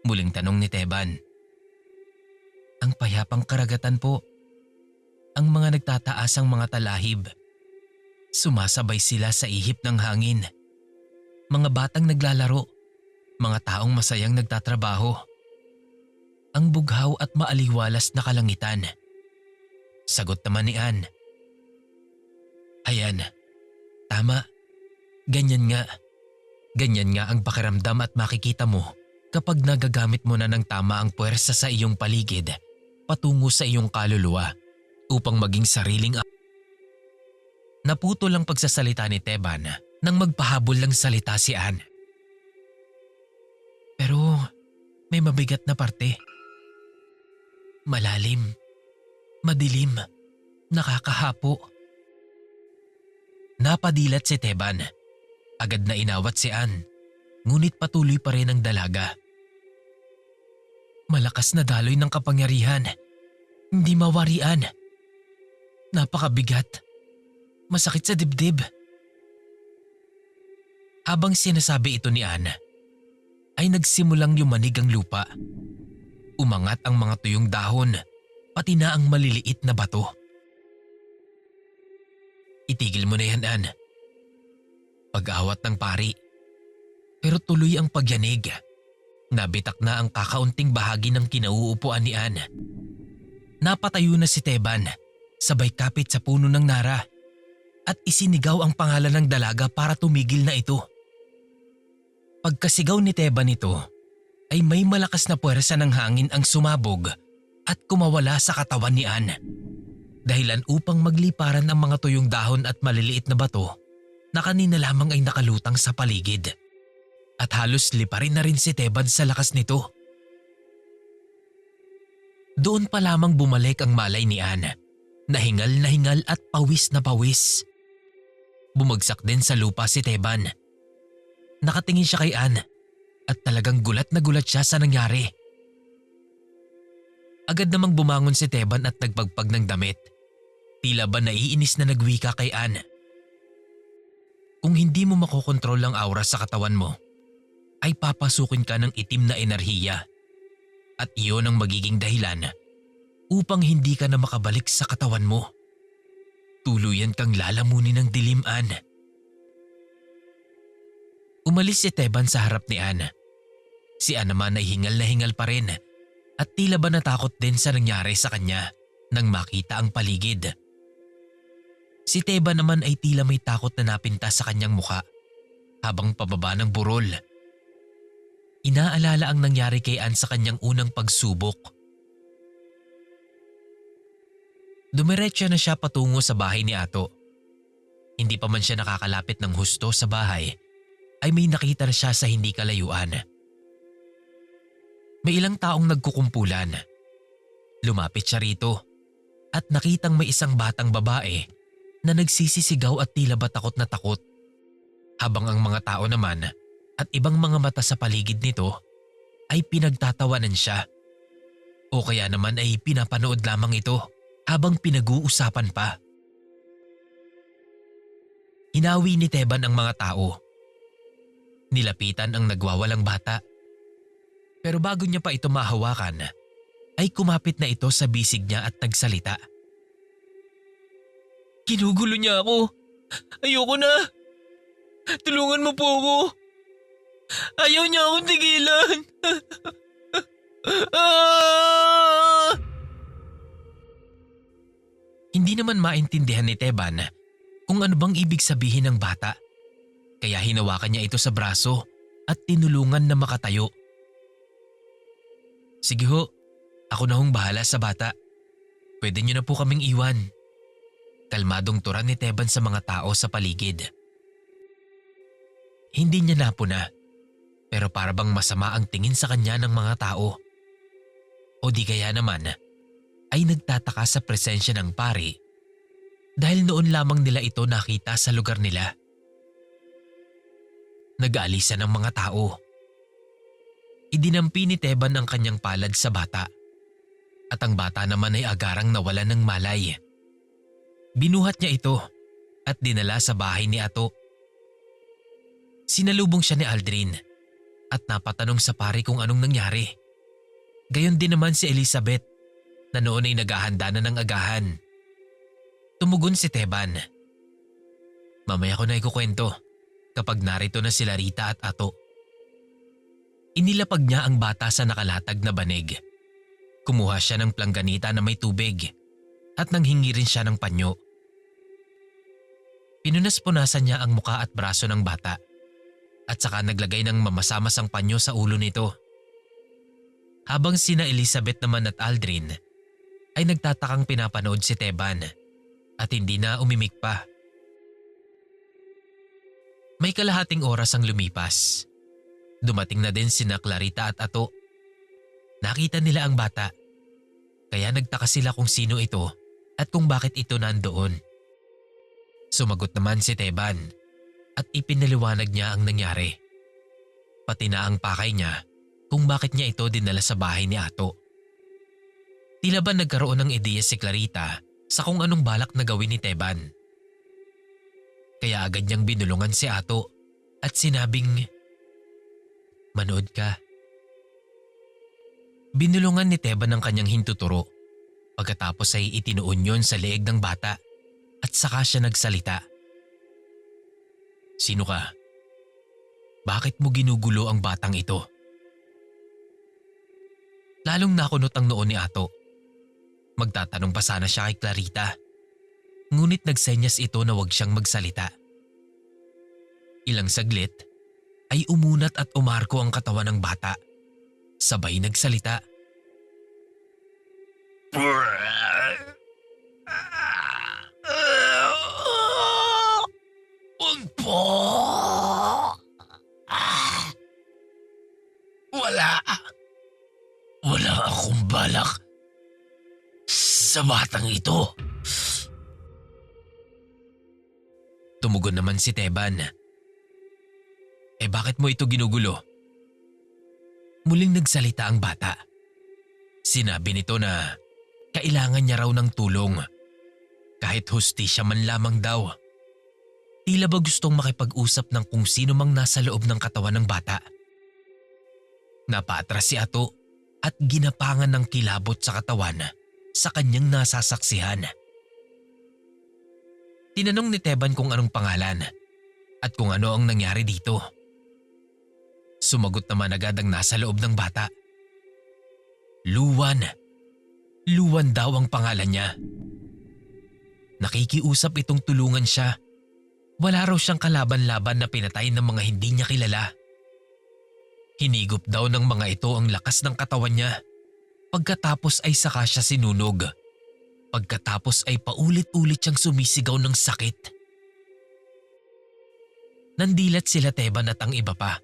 Muling tanong ni Teban. "Ang payapang karagatan po. Ang mga nagtataasang mga talahib. Sumasabay sila sa ihip ng hangin. Mga batang naglalaro. Mga taong masayang nagtatrabaho. Ang bughaw at maaliwalas na kalangitan." Sagot naman ni Ann. "Ayan, tama. Ganyan nga. Ganyan nga ang pakiramdam at makikita mo kapag nagagamit mo na ng tama ang puwersa sa iyong paligid patungo sa iyong kaluluwa upang maging sariling." Naputol ang pagsasalita ni Teban nang magpahabol ng salita si Ann. "Pero may mabigat na parte. Malalim, madilim, nakakahapo." Napadilat si Teban. Agad na inawat si Ann, ngunit patuloy pa rin ang dalaga. "Malakas na daloy ng kapangyarihan. Hindi mawarian. Napakabigat. Masakit sa dibdib." Habang sinasabi ito ni Ann, ay nagsimulang yumanig ang lupa. Umangat ang mga tuyong dahon, pati na ang maliliit na bato. "Itigil mo na yan, Ann." Pag-awat ng pari. Pero tuloy ang pagyanig. Nabitak na ang kakaunting bahagi ng kinauupuan ni Ann. Napatayo na si Teban, sabay kapit sa puno ng nara, at isinigaw ang pangalan ng dalaga para tumigil na ito. Pagkasigaw ni Teban ito, ay may malakas na puwersa ng hangin ang sumabog at kumawala sa katawan ni Ann. Dahilan upang magliparan ang mga tuyong dahon at maliliit na bato na kanina lamang ay nakalutang sa paligid. At halos liparin na rin si Teban sa lakas nito. Doon pa lamang bumalik ang malay ni Anne. Nahingal na hingal at pawis na pawis. Bumagsak din sa lupa si Teban. Nakatingin siya kay Anne at talagang gulat na gulat siya sa nangyari. Agad namang bumangon si Teban at nagpagpag ng damit. Tila ba naiinis na nagwika kay Anne. Kung hindi mo makokontrol ang aura sa katawan mo, ay papasukin ka ng itim na enerhiya. At iyon ang magiging dahilan upang hindi ka na makabalik sa katawan mo. Tuluyan kang lalamunin ng dilim, Anne. Umalis si Teban sa harap ni Anne. Si Anne naman ay hingal na hingal pa rin at tila ba natakot din sa nangyari sa kanya nang makita ang paligid. Si Teban naman ay tila may takot na napinta sa kanyang muka habang pababa ng burol. Inaalala ang nangyari kay Anne sa kanyang unang pagsubok. Dumiretso na siya patungo sa bahay ni Ato. Hindi pa man siya nakakalapit ng husto sa bahay, ay may nakita na siya sa hindi kalayuan. May ilang taong nagkukumpulan. Lumapit siya rito at nakitang may isang batang babae na nagsisisigaw at tila ba takot na takot. Habang ang mga tao naman at ibang mga mata sa paligid nito ay pinagtatawanan siya. O kaya naman ay pinapanood lamang ito habang pinag-uusapan pa. Hinawi ni Teban ang mga tao. Nilapitan ang nagwawalang bata. Pero bago niya pa ito mahawakan, ay kumapit na ito sa bisig niya at nagsalita. Ginugulo niya ako. Ayoko na. Tulungan mo po ako. Ayaw niya akong tigilan. Hindi naman maintindihan ni Teban kung ano bang ibig sabihin ng bata. Kaya hinawakan niya ito sa braso at tinulungan na makatayo. Sige ho, ako na hong bahala sa bata. Pwede niyo na po kaming iwan. Kalmadong turan ni Teban sa mga tao sa paligid. Hindi niya napuna, pero para bang masama ang tingin sa kanya ng mga tao. O di kaya naman ay nagtataka sa presensya ng pari dahil noon lamang nila ito nakita sa lugar nila. Nag-aalisan ang mga tao. Idinampi ni Teban ang kanyang palad sa bata at ang bata naman ay agarang nawalan ng malay. Binuhat niya ito at dinala sa bahay ni Ato. Sinalubong siya ni Aldrin at napatanong sa pari kung anong nangyari. Gayon din naman si Elizabeth na noon ay naghahanda na ng agahan. Tumugon si Teban. Mamaya ko na ikukwento kapag narito na sila Rita at Ato. Inilapag niya ang bata sa nakalatag na banig. Kumuha siya ng plangganita na may tubig at nanghingi rin siya ng panyo. Pinunas-punasan niya ang muka at braso ng bata at saka naglagay ng mamasamasang panyo sa ulo nito. Habang sina Elizabeth naman at Aldrin ay nagtatakang pinapanood si Teban at hindi na umimik pa. May kalahating oras ang lumipas. Dumating na din sina Clarita at Ato. Nakita nila ang bata, kaya nagtaka sila kung sino ito at kung bakit ito nandoon. Sumagot naman si Teban at ipinaliwanag niya ang nangyari. Pati na ang pakay niya kung bakit niya ito dinala sa bahay ni Ato. Tila ba nagkaroon ng ideya si Clarita sa kung anong balak na gawin ni Teban. Kaya agad niyang binulungan si Ato at sinabing, "Manood ka." Binulungan ni Teban ang kanyang hintuturo. Pagkatapos ay itinuon yon sa leeg ng bata at saka siya nagsalita. "Sino ka? Bakit mo ginugulo ang batang ito?" Lalong nakunot ang noon ni Ato. Magtatanong pa sana siya kay Clarita. Ngunit nagsenyas ito na wag siyang magsalita. Ilang saglit ay umunat at umarko ang katawan ng bata. Sabay nagsalita. "Huwag po po. Wala. Wala akong balak sa batang ito. Tumugon naman si Teban. Bakit mo ito ginugulo? Muling nagsalita ang bata. Sinabi nito na kailangan niya raw ng tulong. Kahit hustisya man lamang daw. Tila ba gustong makipag-usap ng kung sino mang nasa loob ng katawan ng bata. Napaatras si Ato at ginapangan ng kilabot sa katawan sa kanyang nasasaksihan. Tinanong ni Teban kung anong pangalan at kung ano ang nangyari dito. Sumagot naman agad ang nasa loob ng bata. Luwan. Luwan daw ang pangalan niya. Nakikiusap itong tulungan siya. Wala raw siyang kalaban-laban na pinatay ng mga hindi niya kilala. Hinigop daw ng mga ito ang lakas ng katawan niya. Pagkatapos ay saka siya sinunog. Pagkatapos ay paulit-ulit siyang sumisigaw ng sakit. Nandilat sila Teban at ang iba pa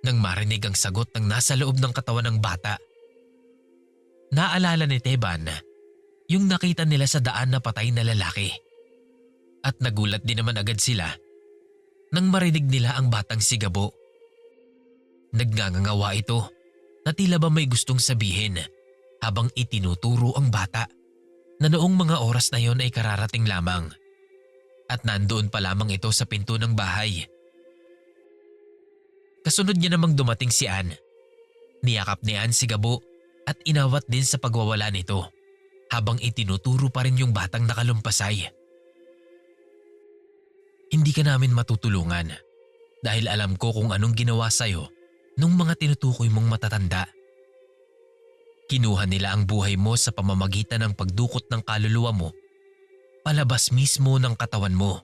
nang marinig ang sagot ng nasa loob ng katawan ng bata. Naalala ni Teban yung nakita nila sa daan na patay na lalaki. At nagulat din naman agad sila nang marinig nila ang batang sigabo. Nagngangawa ito na tila ba may gustong sabihin habang itinuturo ang bata na noong mga oras na yon ay kararating lamang at nandoon pa lamang ito sa pinto ng bahay. Kasunod niya namang dumating si Ann. Niyakap ni Ann si Gabo at inawat din sa pagwawala nito habang itinuturo pa rin yung batang nakalumpasay. Hindi ka namin matutulungan dahil alam ko kung anong ginawa sa'yo nung mga tinutukoy mong matatanda. Kinuha nila ang buhay mo sa pamamagitan ng pagdukot ng kaluluwa mo palabas mismo ng katawan mo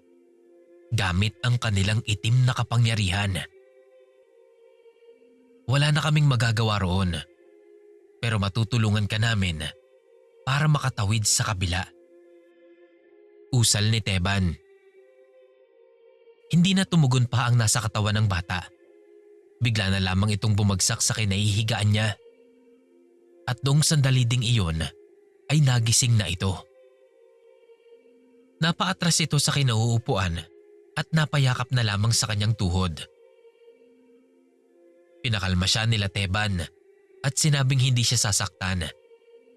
gamit ang kanilang itim na kapangyarihan. Wala na kaming magagawa roon pero matutulungan ka namin para makatawid sa kabila. Usal ni Teban. Hindi na tumugon pa ang nasa katawan ng bata. Bigla na lamang itong bumagsak sa kinahihigaan niya. At noong sandali ding iyon ay nagising na ito. Napaatras ito sa kinauupuan at napayakap na lamang sa kanyang tuhod. Pinakalma siya nila Teban at sinabing hindi siya sasaktan.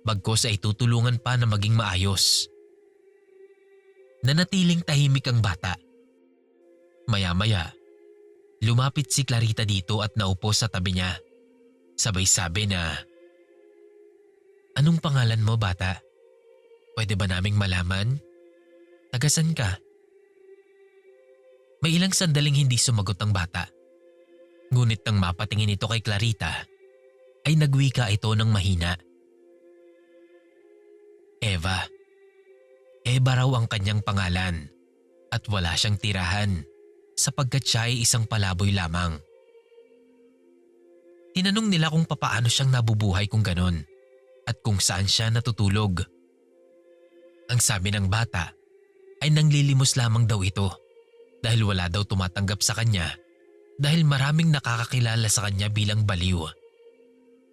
Bagkus ay tutulungan pa na maging maayos. Nanatiling tahimik ang bata. Maya-maya, lumapit si Clarita dito at naupo sa tabi niya. Sabay sabi na, "Anong pangalan mo, bata? Pwede ba naming malaman? Tagasan ka?" May ilang sandaling hindi sumagot ang bata. Ngunit nang mapatingin ito kay Clarita, ay nagwika ito ng mahina. Eva. Eva raw ang kanyang pangalan at wala siyang tirahan sapagkat siya ay isang palaboy lamang. Tinanong nila kung papaano siyang nabubuhay kung ganon at kung saan siya natutulog. Ang sabi ng bata ay nanglilimos lamang daw ito dahil wala daw tumatanggap sa kanya dahil maraming nakakakilala sa kanya bilang baliw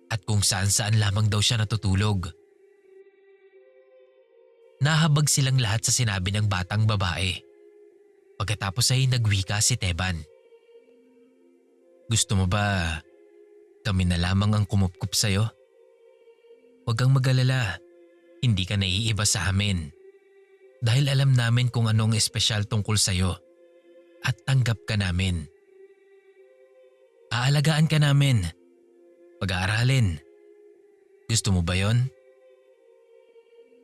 at kung saan-saan lamang daw siya natutulog. Nahabag silang lahat sa sinabi ng batang babae. Pagkatapos ay nagwika si Teban. "Gusto mo ba kami na lamang ang kumupkup sa'yo? Huwag kang mag-alala, hindi ka naiiba sa amin. Dahil alam namin kung anong espesyal tungkol sa'yo at tanggap ka namin. Aalagaan ka namin, pag-aaralin. Gusto mo ba yon?"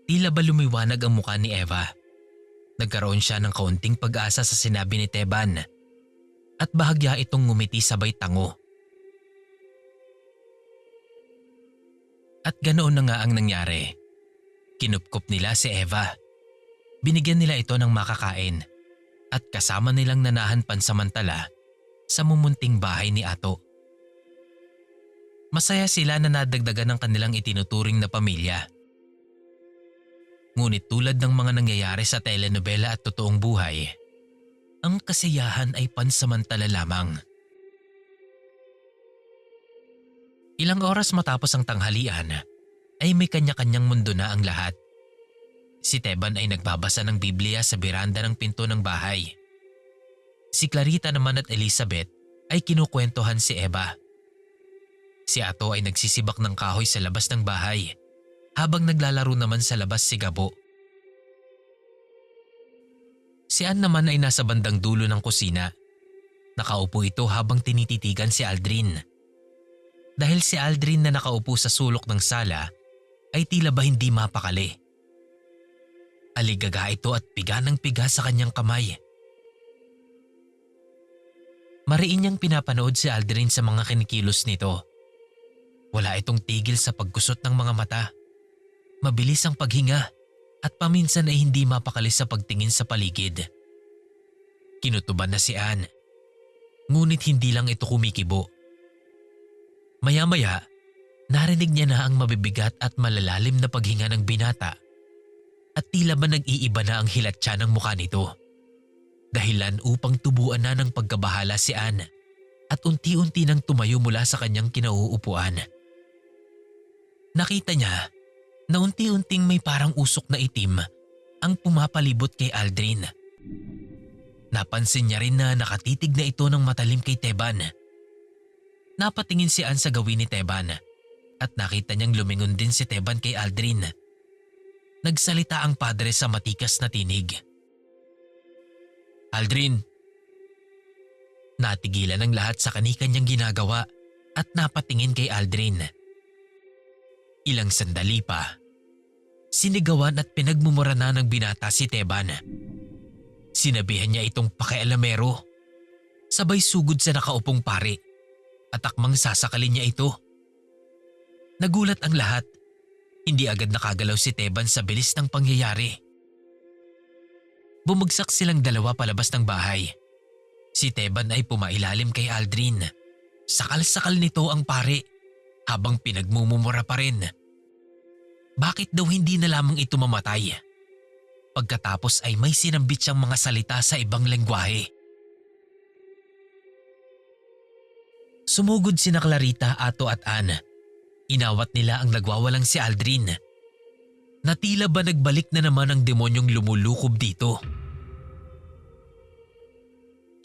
Tila ba lumiwanag ang mukha ni Eva. Nagkaroon siya ng kaunting pag-asa sa sinabi ni Teban at bahagya itong ngumiti sabay tango. At ganoon na nga ang nangyari. Kinupkup nila si Eva. Binigyan nila ito ng makakain at kasama nilang nanahan pansamantala sa mumunting bahay ni Ato. Masaya sila na nadagdagan ng kanilang itinuturing na pamilya. Ngunit tulad ng mga nangyayari sa telenovela at totoong buhay, ang kasiyahan ay pansamantala lamang. Ilang oras matapos ang tanghalian ay may kanya-kanyang mundo na ang lahat. Si Teban ay nagbabasa ng Biblia sa beranda ng pinto ng bahay. Si Clarita naman at Elizabeth ay kinukwentuhan si Eva. Si Ato ay nagsisibak ng kahoy sa labas ng bahay habang naglalaro naman sa labas si Gabo. Si Ann naman ay nasa bandang dulo ng kusina. Nakaupo ito habang tinititigan si Aldrin. Dahil si Aldrin na nakaupo sa sulok ng sala ay tila ba hindi mapakali. Aligaga ito at piga ng piga sa kanyang kamay. Mariin niyang pinapanood si Aldrin sa mga kinikilos nito. Wala itong tigil sa pagkusot ng mga mata. Mabilis ang paghinga at paminsan ay hindi mapakali sa pagtingin sa paligid. Kinutuban na si Ann. Ngunit hindi lang ito kumikibo. Maya-maya, narinig niya na ang mabibigat at malalalim na paghinga ng binata at tila ba nag-iiba na ang hilatsa ng mukha nito. Dahilan upang tubuan na ng pagkabahala si Ann at unti-unti nang tumayo mula sa kanyang kinauupuan. Nakita niya na unti-unting may parang usok na itim ang pumapalibot kay Aldrin. Napansin niya rin na nakatitig na ito ng matalim kay Teban. Napatingin si Ann sa gawin ni Teban at nakita niyang lumingon din si Teban kay Aldrin. Nagsalita ang padre sa matikas na tinig. Aldrin. Natigilan ang lahat sa kani-kanyang ginagawa at napatingin kay Aldrin. Ilang sandali pa, sinigawan at pinagmumura na ng binata si Teban. Sinabihan niya itong pakialamero. Sabay sugod sa nakaupong pare at akmang sasakalin niya ito. Nagulat ang lahat. Hindi agad nakagalaw si Teban sa bilis ng pangyayari. Bumagsak silang dalawa palabas ng bahay. Si Teban ay pumailalim kay Aldrin. Sakal-sakal nito ang pare habang pinagmumura pa rin. Bakit daw hindi na lamang ito mamatay? Pagkatapos ay may sinambit siyang mga salita sa ibang lengguwahe. Sumugod sina Clarita, Ato at Ann. Inawat nila ang nagwawalang si Aldrin. Natila ba nagbalik na naman ang demonyong lumulukob dito?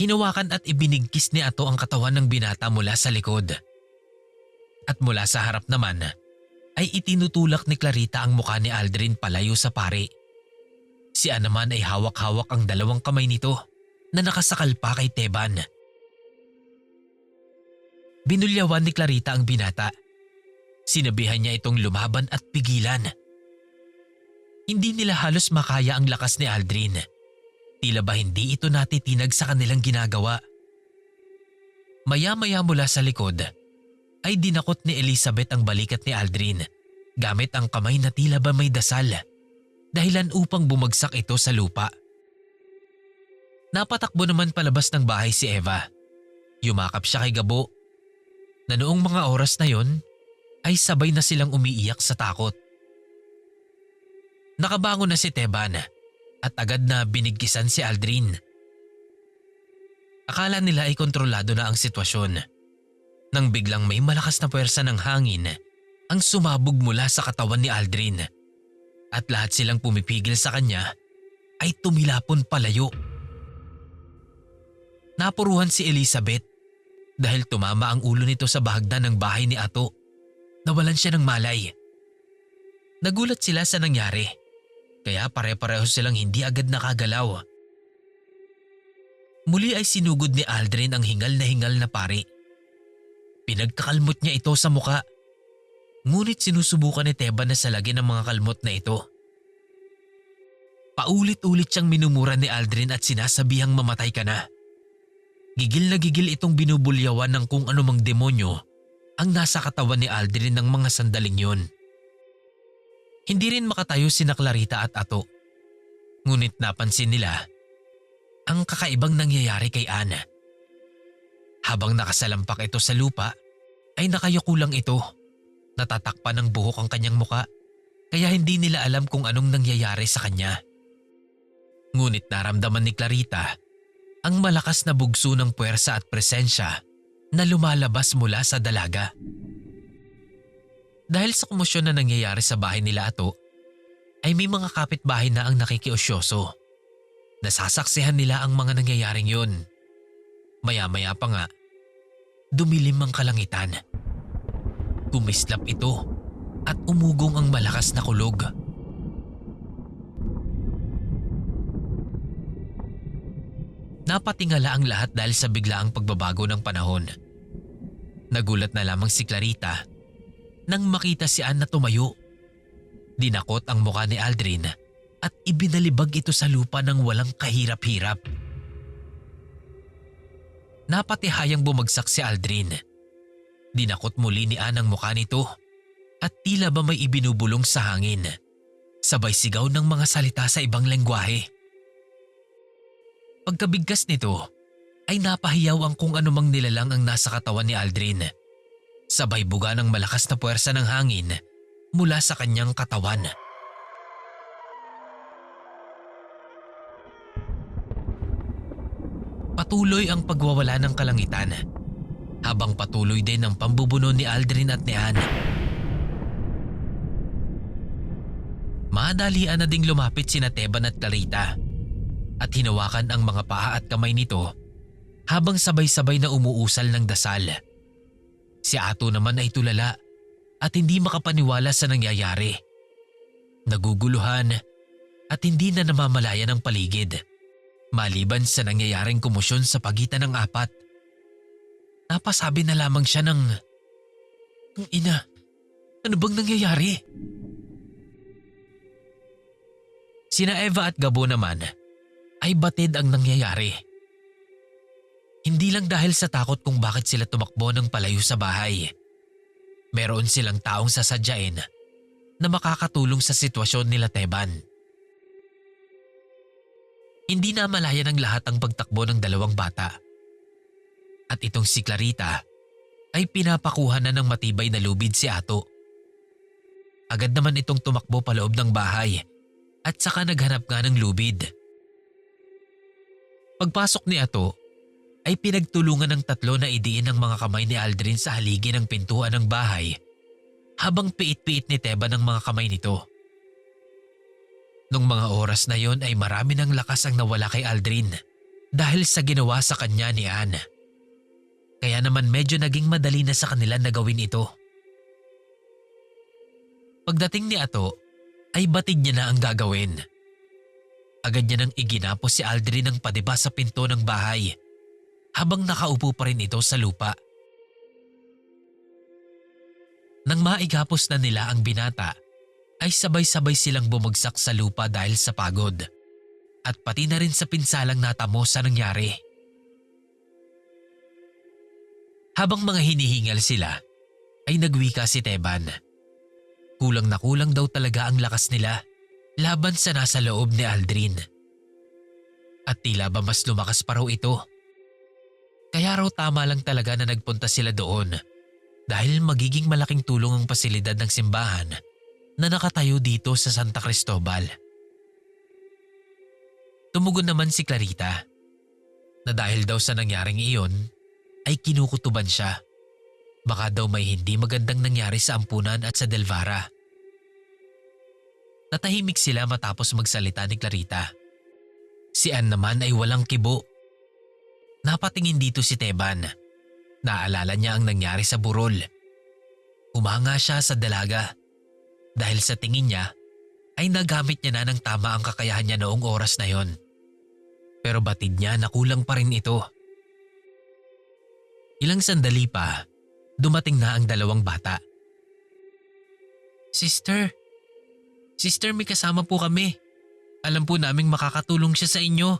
Hinawakan at ibinigkis ni Ato ang katawan ng binata mula sa likod. At mula sa harap naman ay itinutulak ni Clarita ang mukha ni Aldrin palayo sa pare. Si Ann naman ay hawak-hawak ang dalawang kamay nito na nakasakal pa kay Teban. Binulyawan ni Clarita ang binata. Sinabihan niya itong lumaban at pigilan. Hindi nila halos makaya ang lakas ni Aldrin. Tila ba hindi ito natitinag sa kanilang ginagawa. Maya-maya mula sa likod ay dinakot ni Elizabeth ang balikat ni Aldrin gamit ang kamay na tila ba may dasal, dahilan upang bumagsak ito sa lupa. Napatakbo naman palabas ng bahay si Eva. Yumakap siya kay Gabo na noong mga oras na yon ay sabay na silang umiiyak sa takot. Nakabangon na si Teban at agad na binigkisan si Aldrin. Akala nila ay kontrolado na ang sitwasyon nang biglang may malakas na puwersa ng hangin ang sumabog mula sa katawan ni Aldrin at lahat silang pumipigil sa kanya ay tumilapon palayo. Napuruhan si Elizabeth dahil tumama ang ulo nito sa bahagdan ng bahay ni Ato. Nawalan siya ng malay. Nagulat sila sa nangyari kaya pare-pareho silang hindi agad nakagalaw. Muli ay sinugod ni Aldrin ang hingal na pare. Pinagkakalmot niya ito sa muka. Ngunit sinusubukan ni Teban na salagin ang mga kalmot na ito. Paulit-ulit siyang minumura ni Aldrin at sinasabihang mamatay ka na. Gigil na gigil itong binubulyawan ng kung anumang demonyo ang nasa katawan ni Aldrin ng mga sandaling yon. Hindi rin makatayo sina Clarita at Ato. Ngunit napansin nila ang kakaibang nangyayari kay Ann. Habang nakasalampak ito sa lupa ay nakayuko lang ito. Natatakpan ng buhok ang kanyang muka kaya hindi nila alam kung anong nangyayari sa kanya. Ngunit naramdaman ni Clarita ang malakas na bugso ng puwersa at presensya na lumalabas mula sa dalaga. Dahil sa komosyon na nangyayari sa bahay nila Ato, ay may mga kapitbahay na ang nakikiosyoso. Nasasaksihan nila ang mga nangyayaring yun. Maya-maya pa nga, dumilim ang kalangitan. Kumislap ito at umugong ang malakas na kulog. Napatingala ang lahat dahil sa biglaang pagbabago ng panahon. Nagulat na lamang si Clarita nang makita si Ann na tumayo. Dinakot ang mukha ni Aldrin at ibinalibag ito sa lupa ng walang kahirap-hirap. Napatihayang bumagsak si Aldrin. Dinakot muli ni Ann ang mukha nito at tila ba may ibinubulong sa hangin. Sabay sigaw ng mga salita sa ibang lengguwahe. Pagkabigkas nito ay napahiyaw ang kung anumang nilalang ang nasa katawan ni Aldrin. Sabay buga ng malakas na puwersa ng hangin mula sa kanyang katawan. Patuloy ang pagwawala ng kalangitan habang patuloy din ang pambubuno ni Aldrin at ni Ann. Madalian na ding lumapit sina Teban at Clarita at hinawakan ang mga paa at kamay nito habang sabay-sabay na umuusal ng dasal. Si Ato naman ay tulala at hindi makapaniwala sa nangyayari. Naguguluhan at hindi na namamalayan ang paligid maliban sa nangyayaring komosyon sa pagitan ng apat. Napasabi na lamang siya ng, "Ina, ano bang nangyayari?" Sina Eva at Gabo naman ay batid ang nangyayari. Hindi lang dahil sa takot kung bakit sila tumakbo ng palayo sa bahay. Meron silang taong sasadyain na makakatulong sa sitwasyon nila Teban. Hindi na malaya ng lahat ang pagtakbo ng dalawang bata. At itong si Clarita ay pinapakuha na ng matibay na lubid si Ato. Agad naman itong tumakbo paloob ng bahay at saka naghanap nga ng lubid. Pagpasok ni Ato ay pinagtulungan ng tatlo na idiin ang mga kamay ni Aldrin sa haligi ng pintuan ng bahay habang piit-piit ni Teban ang mga kamay nito. Nung mga oras na yon ay marami ng lakas ang nawala kay Aldrin dahil sa ginawa sa kanya ni Ann. Kaya naman medyo naging madali na sa kanila na gawin ito. Pagdating ni Ato ay batid niya na ang gagawin. Agad niya nang iginapos si Aldrin ng padiba sa pinto ng bahay habang nakaupo pa rin ito sa lupa. Nang maigapos na nila ang binata ay sabay-sabay silang bumagsak sa lupa dahil sa pagod at pati na rin sa pinsalang natamo sa nangyari. Habang mga hinihingal sila ay nagwika si Teban. Kulang na kulang daw talaga ang lakas nila laban sa nasa loob ni Aldrin. At tila ba mas lumakas pa raw ito. Kaya raw tama lang talaga na nagpunta sila doon dahil magiging malaking tulong ang pasilidad ng simbahan na nakatayo dito sa Santa Cristobal. Tumugon naman si Clarita na dahil daw sa nangyaring iyon ay kinukutuban siya. Baka daw may hindi magandang nangyari sa ampunan at sa Delvara. Natahimik sila matapos magsalita ni Clarita. Si Ann naman ay walang kibo. Napatingin dito si Teban. Naalala niya ang nangyari sa burol. Humanga siya sa dalaga dahil sa tingin niya ay nagamit niya na ng tama ang kakayahan niya noong oras na yon. Pero batid niya na kulang pa rin ito. Ilang sandali pa, dumating na ang dalawang bata. Sister, may kasama po kami. Alam po naming makakatulong siya sa inyo.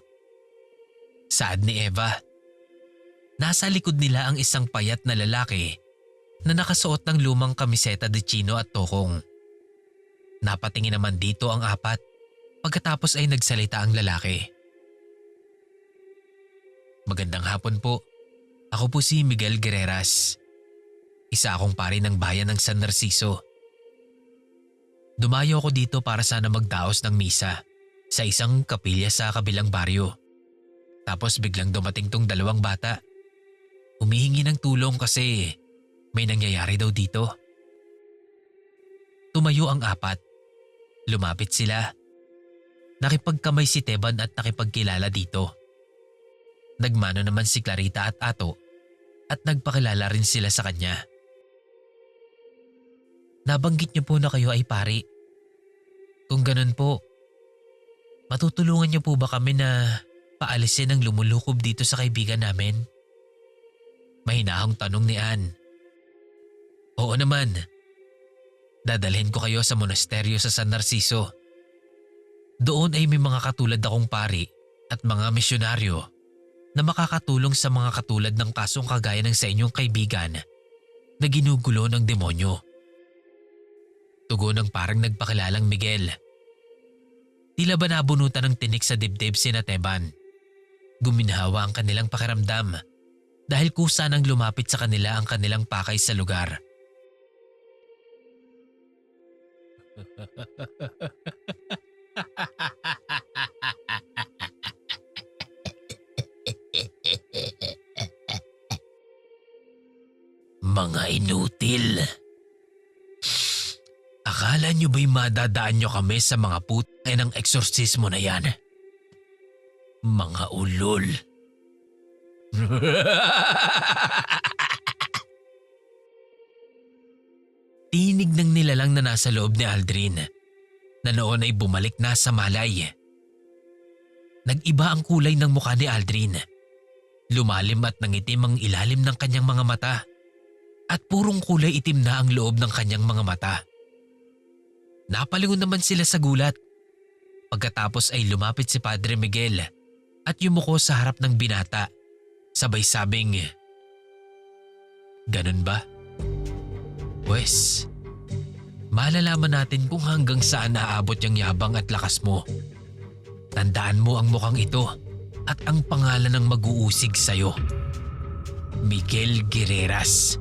Saad ni Eva. Nasa likod nila ang isang payat na lalaki na nakasuot ng lumang kamiseta de chino at tokong. Napatingin naman dito ang apat pagkatapos ay nagsalita ang lalaki. Magandang hapon po. Ako po si Miguel Guerreras. Isa akong pari ng bayan ng San Narciso. Dumayo ako dito para sana magdaos ng misa sa isang kapilya sa kabilang baryo. Tapos biglang dumating tong dalawang bata. Humihingi ng tulong kasi may nangyayari daw dito. Tumayo ang apat. Lumapit sila. Nakipagkamay si Teban at nakipagkilala dito. Nagmano naman si Clarita at Ato at nagpakilala rin sila sa kanya. Nabanggit niyo po na kayo ay pari. Kung ganun po, matutulungan niyo po ba kami na paalisin ang lumulukob dito sa kaibigan namin? Mahinahong tanong ni Ann. Oo naman. Dadalhin ko kayo sa monasteryo sa San Narciso. Doon ay may mga katulad akong pari at mga misyonaryo na makakatulong sa mga katulad ng kasong kagaya ng sa inyong kaibigan na ginugulo ng demonyo. Tugon ng parang nagpakilalang Miguel. Tila ba nabunutan ng tinik sa dibdib si Teban. Guminhawa ang kanilang pakiramdam dahil kusa nang lumapit sa kanila ang kanilang pakay sa lugar. Mga inutil. Akala nyo ba'y madadaan nyo kami sa mga putay ng eksorsismo na yan? Mga ulol. Tinig ng nilalang na nasa loob ni Aldrin na noon ay bumalik na sa malay. Nag-iba ang kulay ng mukha ni Aldrin. Lumalim at nangitim ang ilalim ng kanyang mga mata at purong kulay itim na ang loob ng kanyang mga mata. Napalingon naman sila sa gulat. Pagkatapos ay lumapit si Padre Miguel at yumuko sa harap ng binata. Sabay sabing, "Ganun ba? Pwes, malalaman natin kung hanggang saan naaabot yung yabang at lakas mo. Tandaan mo ang mukhang ito at ang pangalan ng mag-uusig sa'yo. Miguel Guerreras."